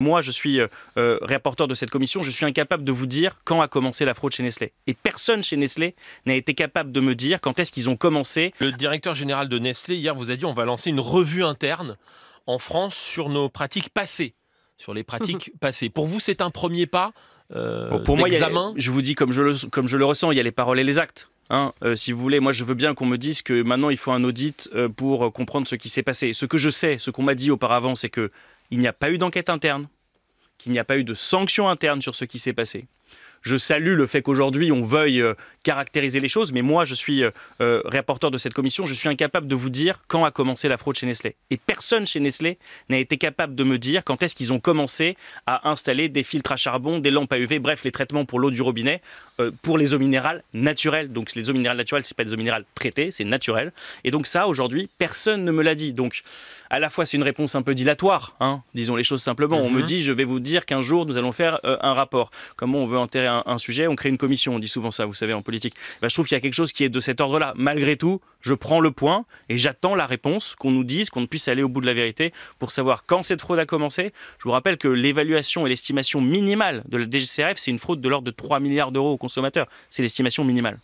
Moi, je suis rapporteur de cette commission, je suis incapable de vous dire quand a commencé la fraude chez Nestlé. Et personne chez Nestlé n'a été capable de me dire quand est-ce qu'ils ont commencé. Le directeur général de Nestlé, hier, vous a dit on va lancer une revue interne en France sur nos pratiques passées. Sur les pratiques passées. Pour vous, c'est un premier pas Pour moi, d'examen? je vous dis comme je le ressens, il y a les paroles et les actes. Si vous voulez, moi je veux bien qu'on me dise que maintenant il faut un audit pour comprendre ce qui s'est passé. Ce que je sais, ce qu'on m'a dit auparavant, c'est qu'il n'y a pas eu d'enquête interne, qu'il n'y a pas eu de sanctions internes sur ce qui s'est passé. Je salue le fait qu'aujourd'hui on veuille caractériser les choses, mais moi je suis rapporteur de cette commission, je suis incapable de vous dire quand a commencé la fraude chez Nestlé. Et personne chez Nestlé n'a été capable de me dire quand est-ce qu'ils ont commencé à installer des filtres à charbon, des lampes à UV, bref les traitements pour l'eau du robinet, pour les eaux minérales naturelles. Donc les eaux minérales naturelles, c'est pas des eaux minérales traitées, c'est naturel. Et donc ça aujourd'hui, personne ne me l'a dit. Donc à la fois c'est une réponse un peu dilatoire, disons les choses simplement. On me dit je vais vous dire qu'un jour nous allons faire un rapport. Comment on veut enterrer un sujet, on crée une commission, on dit souvent ça, vous savez, en politique. Je trouve qu'il y a quelque chose qui est de cet ordre-là. Malgré tout, je prends le point et j'attends la réponse, qu'on nous dise, qu'on puisse aller au bout de la vérité pour savoir quand cette fraude a commencé. Je vous rappelle que l'évaluation et l'estimation minimale de la DGCCRF, c'est une fraude de l'ordre de 3 milliards d'euros aux consommateurs. C'est l'estimation minimale.